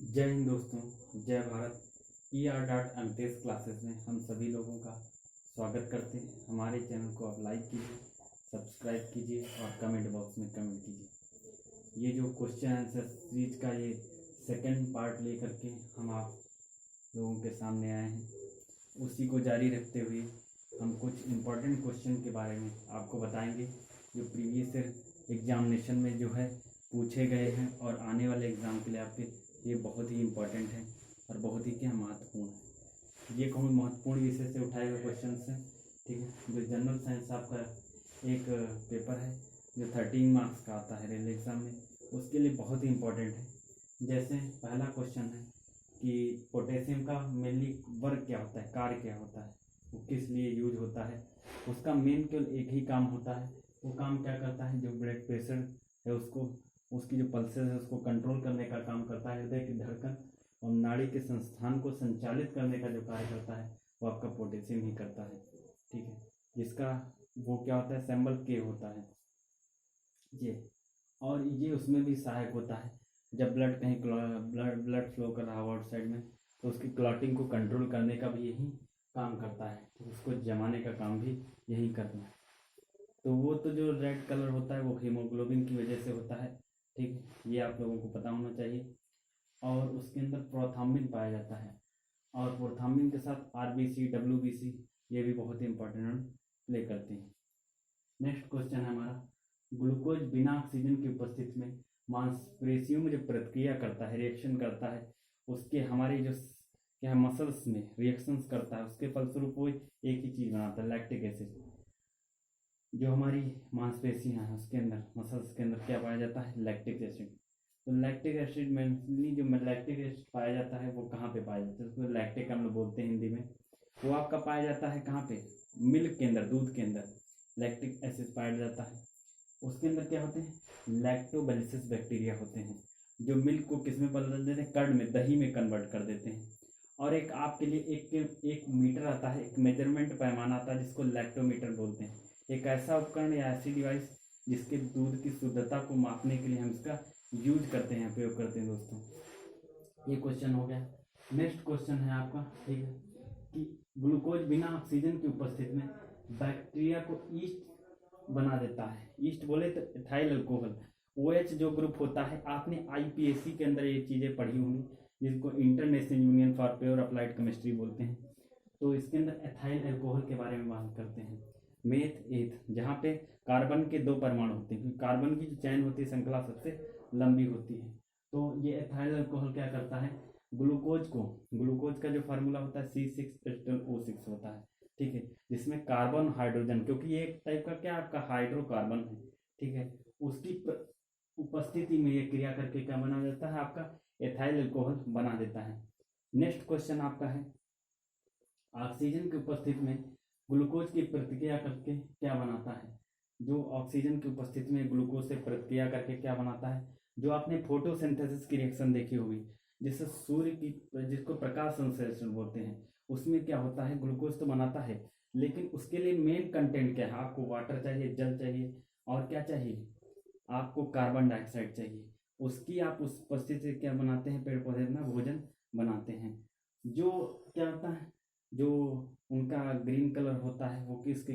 जय हिंद दोस्तों, जय भारत। ER.MTS क्लासेस में हम सभी लोगों का स्वागत करते हैं। हमारे चैनल को आप लाइक कीजिए, सब्सक्राइब कीजिए और कमेंट बॉक्स में कमेंट कीजिए। ये जो क्वेश्चन आंसर सीरीज का ये सेकंड पार्ट लेकर के हम आप लोगों के सामने आए हैं, उसी को जारी रखते हुए हम कुछ इम्पोर्टेंट क्वेश्चन के बारे में आपको बताएंगे जो प्रीवियस ईयर एग्जामिनेशन में जो है पूछे गए हैं और आने वाले एग्ज़ाम के लिए आपके ये बहुत ही इम्पोर्टेंट है और बहुत ही क्या महत्वपूर्ण है। ये कहूँ महत्वपूर्ण विषय से उठाए हुए क्वेश्चन हैं, ठीक है। जो जनरल साइंस आपका एक पेपर है जो 13 मार्क्स का आता है रेलवे एग्ज़ाम में, उसके लिए बहुत ही इम्पोर्टेंट है। जैसे पहला क्वेश्चन है कि पोटेशियम का मेनली वर्क क्या होता है, कार्य क्या होता है, वो किस लिए यूज होता है। उसका मेन केवल एक ही काम होता है। वो काम क्या करता है, जो ब्लड प्रेशर है उसको, उसकी जो पल्सेस है उसको कंट्रोल करने का काम करता है। हृदय की धड़कन और नाड़ी के संस्थान को संचालित करने का जो कार्य करता है वो आपका पोटेशियम ही करता है, ठीक है। जिसका वो क्या होता है, सिंबल के होता है ये। और ये उसमें भी सहायक होता है जब ब्लड कहीं ब्लड फ्लो कर रहा हो आउटसाइड में, तो उसकी क्लॉटिंग को कंट्रोल करने का भी यही काम करता है, तो उसको जमाने का काम भी यही करना है। तो वो तो जो रेड कलर होता है वो हीमोग्लोबिन की वजह से होता है, ठीक है। ये आप लोगों को पता होना चाहिए। और उसके अंदर प्रोथाम्बिन पाया जाता है और प्रोथाम्बिन के साथ आरबीसी, डब्ल्यूबीसी ये भी बहुत ही इंपॉर्टेंट रोल प्ले करते हैं। नेक्स्ट क्वेश्चन है हमारा, ग्लूकोज बिना ऑक्सीजन की उपस्थिति में मांसपेशियों में जो प्रतिक्रिया करता है, रिएक्शन करता है, उसके हमारे जो क्या है मसल्स में रिएक्शंस करता है, उसके फलस्वरूप वो एक ही चीज़ बनाता है, लैक्टिक एसिड। जो हमारी मांसपेशियां हैं उसके अंदर, मसल्स के अंदर क्या पाया जाता है, लैक्टिक एसिड। तो लैक्टिक एसिड मेनली जो लैक्टिक एसिड पाया जाता है वो कहाँ पे पाया जाता है, उसको लैक्टिक हम लोग बोलते हैं हिंदी में। वो आपका पाया जाता है कहाँ पे, मिल्क के अंदर, दूध के अंदर लैक्टिक एसिड पाया जाता है। उसके अंदर क्या होते हैं, लैक्टोबैसिलस बैक्टीरिया होते हैं जो मिल्क को किस में बदल देते हैं, कर्ड में, दही में कन्वर्ट कर देते हैं। और एक आपके लिए एक मीटर आता है, एक मेजरमेंट पैमाना आता है जिसको लैक्टोमीटर बोलते हैं। एक ऐसा उपकरण या ऐसी डिवाइस जिसके दूध की शुद्धता को मापने के लिए हम इसका यूज करते हैं, प्रयोग करते हैं दोस्तों। ये क्वेश्चन हो गया। नेक्स्ट क्वेश्चन है आपका, ठीक है, कि ग्लूकोज बिना ऑक्सीजन की उपस्थिति में बैक्टीरिया को ईस्ट बना देता है। ईस्ट बोले तो एथाइल अल्कोहल, OH जो ग्रुप होता है, आपने IPAC के अंदर ये चीज़ें पढ़ी होंगी जिसको international union for pure applied chemistry बोलते हैं। तो इसके अंदर एथाइल अल्कोहल के बारे में बात करते हैं। मेथ एथ, जहाँ पे कार्बन के 2 परमाणु होते हैं, क्योंकि कार्बन की जो चैन होती है, श्रृंखला सबसे लंबी होती है। तो ये एथाइल अल्कोहल क्या करता है, ग्लूकोज का जो फार्मूला होता है C6H12O6 होता है, ठीक है। जिसमें कार्बन हाइड्रोजन, क्योंकि ये एक टाइप का क्या आपका हाइड्रोकार्बन है, ठीक है, उसकी उपस्थिति में ये क्रिया करके क्या बना देता है, आपका एथाइल अल्कोहल बना देता है। नेक्स्ट क्वेश्चन आपका है, ऑक्सीजन की उपस्थिति में ग्लूकोज की प्रतिक्रिया करके क्या बनाता है। जो ऑक्सीजन की उपस्थिति में ग्लूकोज से प्रतिक्रिया करके क्या बनाता है, जो आपने फोटोसिंथेसिस की रिएक्शन देखी होगी, जिससे सूर्य की, जिसको प्रकाश संश्लेषण बोलते हैं, उसमें क्या होता है, ग्लूकोज तो बनाता है लेकिन उसके लिए मेन कंटेंट क्या है, आपको वाटर चाहिए, जल चाहिए, और क्या चाहिए, आपको कार्बन डाइऑक्साइड चाहिए। उसकी आप उस उपस्थिति से क्या बनाते हैं, पेड़ पौधे अपना भोजन बनाते हैं। जो क्या होता है, जो उनका ग्रीन कलर होता है वो किसके,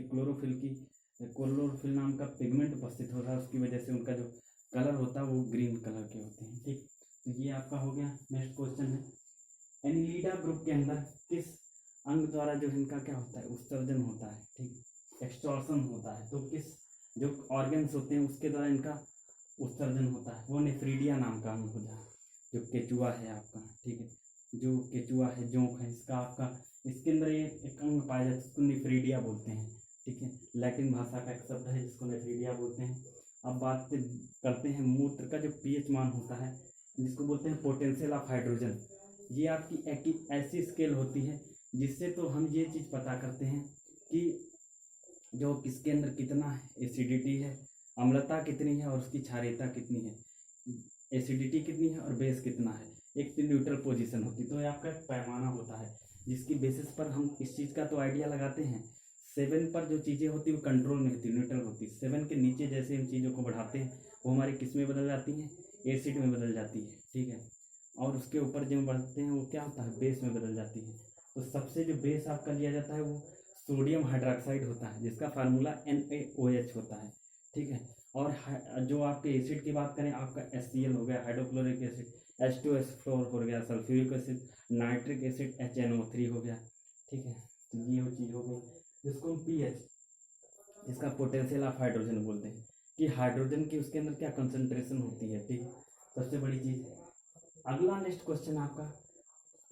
क्लोरोफिल नाम का पिगमेंट उपस्थित होता है, उसकी वजह से उनका जो कलर होता है वो ग्रीन कलर के होते हैं, ठीक। तो ये आपका हो गया। नेक्स्ट क्वेश्चन है, एनिलिडा ग्रुप के अंदर किस अंग द्वारा जो इनका क्या होता है, उत्सर्जन होता है, ठीक, एक्सटॉर्शन होता है। तो किस जो ऑर्गन्स होते हैं उसके द्वारा इनका उत्सर्जन होता है, वो नेफ्रीडिया नाम का अंग होता है, जो केचुआ है आपका, ठीक है। जो केचुआ है, जोंक है, इसका आपका, इसके अंदर ये एक अंग पाया जाता है जिसको नेफ्रीडिया बोलते हैं, ठीक है। लैटिन भाषा का एक शब्द है जिसको नेफ्रीडिया बोलते हैं। अब बात करते हैं मूत्र का जो pH मान होता है, जिसको बोलते हैं पोटेंशियल ऑफ हाइड्रोजन। ये आपकी ऐसी स्केल होती है जिससे तो हम ये चीज़ पता करते हैं कि जो किसके अंदर कितना एसिडिटी है, अम्लता कितनी है और उसकी क्षारीयता कितनी है, एसिडिटी कितनी है और बेस कितना है। एक तो न्यूट्रल पोजीशन होती है, तो ये आपका एक पैमाना होता है जिसकी बेसिस पर हम इस चीज़ का तो आइडिया लगाते हैं। 7 पर जो चीज़ें होती है वो कंट्रोल में होती है, न्यूट्रल होती है। 7 के नीचे जैसे हम चीज़ों को बढ़ाते हैं वो हमारी किस में बदल जाती हैं, एसिड में बदल जाती है, ठीक है। और उसके ऊपर जो बढ़ते हैं वो क्या होता है, बेस में बदल जाती है। तो सबसे जो बेस आपका लिया जाता है वो सोडियम हाइड्रोक्साइड होता है, जिसका फार्मूला NaOH होता है, ठीक है। और जो आपके एसिड की बात करें, आपका HCl हो गया, हाइड्रोक्लोरिक एसिड, H2SO4 हो गया, sulphuric acid, nitric acid HNO3 हो गया, ठीक है। तो ये वो चीज़ हो गई जिसको हम pH, जिसका पोटेंशियल ऑफ हाइड्रोजन बोलते हैं, कि हाइड्रोजन की उसके अंदर क्या कंसंट्रेशन होती है, ठीक। सबसे बड़ी चीज़। अगला नेक्स्ट क्वेश्चन आपका,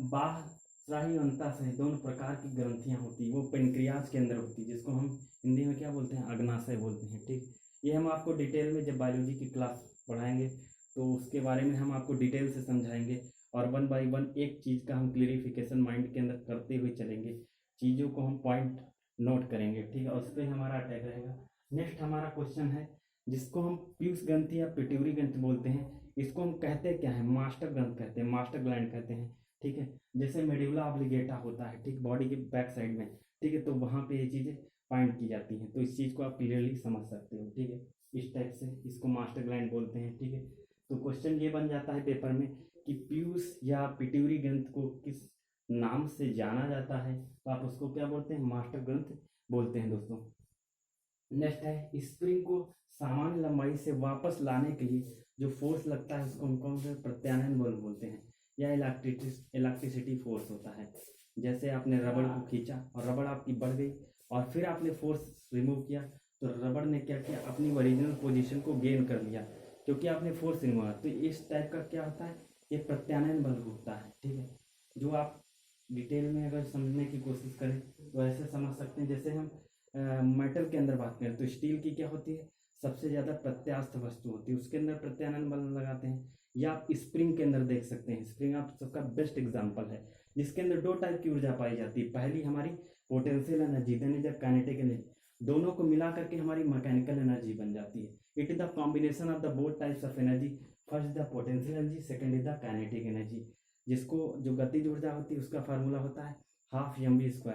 बाह्यशाही अंतःशाही दोनों प्रकार की ग्रंथियां होती है, वो पेनक्रियाज के अंदर होती है, जिसको हम हिंदी में क्या बोलते हैं, अग्नाशय बोलते हैं, ठीक। ये हम आपको डिटेल में जब बायोलॉजी की क्लास पढ़ाएंगे तो उसके बारे में हम आपको डिटेल से समझाएंगे, और 1 बाय 1 एक चीज़ का हम क्लियरिफिकेशन माइंड के अंदर करते हुए चलेंगे, चीज़ों को हम पॉइंट नोट करेंगे, ठीक है। और उस पर हमारा अटैक रहेगा। नेक्स्ट हमारा क्वेश्चन है, जिसको हम पीयूष ग्रंथि या पिट्यूटरी ग्रंथि बोलते हैं, इसको हम कहते क्या है, मास्टर ग्रंथ कहते हैं, मास्टर ग्लैंड कहते हैं, ठीक है। जैसे मेडुला ऑब्लिगेटा होता है, ठीक, बॉडी के बैक साइड में, ठीक है, तो वहाँ पे ये चीज़ें फाइंड की जाती हैं। तो इस चीज़ को आप क्लियरली समझ सकते हो, ठीक है। इस टाइप से इसको मास्टर ग्लैंड बोलते हैं, ठीक है। तो क्वेश्चन ये बन जाता है पेपर में कि पीयूष या पिट्यूटरी ग्रंथ को किस नाम से जाना जाता है, तो आप उसको क्या बोलते हैं, मास्टर ग्रंथ बोलते हैं दोस्तों। नेक्स्ट है, स्प्रिंग को सामान्य लंबाई से वापस लाने के लिए जो फोर्स लगता है उसको हम कौन से प्रत्यानयन बल बोलते हैं, या इलेक्ट्रिसिटी फोर्स होता है। जैसे आपने रबड़ को खींचा और रबड़ आपकी बढ़ गई और फिर आपने फोर्स रिमूव किया, तो रबड़ ने क्या किया, अपनी ओरिजिनल पोजीशन को गेन कर लिया क्योंकि आपने फोर्स रिमूव किया। तो इस टाइप का क्या होता है, ये प्रत्यानयन बल होता है, ठीक है। जो आप डिटेल में अगर समझने की कोशिश करें तो ऐसे समझ सकते हैं, जैसे हम मेटल के अंदर बात करें तो स्टील की क्या होती है, सबसे ज़्यादा प्रत्यास्थ वस्तु होती है, उसके अंदर प्रत्यानयन बल लगाते हैं। या आप स्प्रिंग के अंदर देख सकते हैं, स्प्रिंग आप सबका बेस्ट एग्जांपल है, जिसके अंदर 2 टाइप की ऊर्जा पाई जाती है। पहली हमारी potential energy, then is kinetic energy, दोनों को मिला करके हमारी मैकेनिकल एनर्जी बन जाती है। It is the combination of the both types of energy, first the potential energy, second is the kinetic energy. जिसको जो गतिज ऊर्जा होती है उसका फार्मूला होता है हाफ mv²।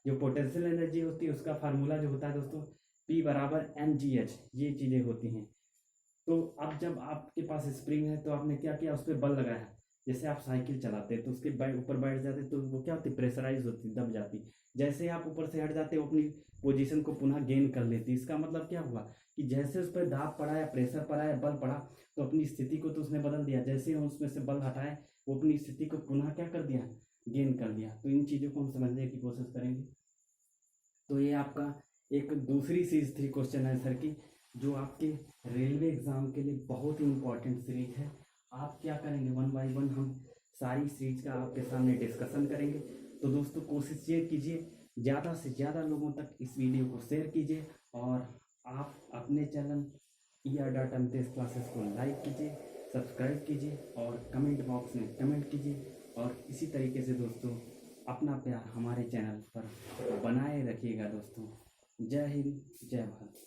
जो पोटेंशियल एनर्जी होती है उसका फार्मूला जो होता है दोस्तों P बराबर mgh, ये चीज़ें होती हैं। तो अब जब आपके पास स्प्रिंग है तो आपने क्या किया, उस पर बल लगाया। जैसे आप साइकिल चलाते हैं तो उसके ऊपर बैठ जाते तो वो क्या होती, प्रेशराइज होती, दब जाती। जैसे आप ऊपर से हट जाते हो अपनी पोजीशन को पुनः गेन कर लेती। इसका मतलब क्या हुआ कि जैसे उस पर दाब पड़ा या प्रेशर पड़ा या बल पड़ा तो अपनी स्थिति को तो उसने बदल दिया, जैसे हम उसमें से बल हटाए वो अपनी स्थिति को पुनः क्या कर दिया, गेन कर दिया। तो इन चीज़ों को हम समझने की कोशिश करेंगे। तो ये आपका एक दूसरी सीरीज थी क्वेश्चन आंसर की, जो आपके रेलवे एग्ज़ाम के लिए बहुत ही इम्पोर्टेंट सीरीज है। आप क्या करेंगे, 1 बाय 1 हम सारी सीरीज का आपके सामने डिस्कशन करेंगे। तो दोस्तों कोशिश ये कीजिए ज़्यादा से ज़्यादा लोगों तक इस वीडियो को शेयर कीजिए, और आप अपने चैनल ER.MTS क्लासेस को लाइक कीजिए, सब्सक्राइब कीजिए और कमेंट बॉक्स में कमेंट कीजिए। और इसी तरीके से दोस्तों अपना प्यार हमारे चैनल पर बनाए रखिएगा दोस्तों। जय हिंद, जय भारत।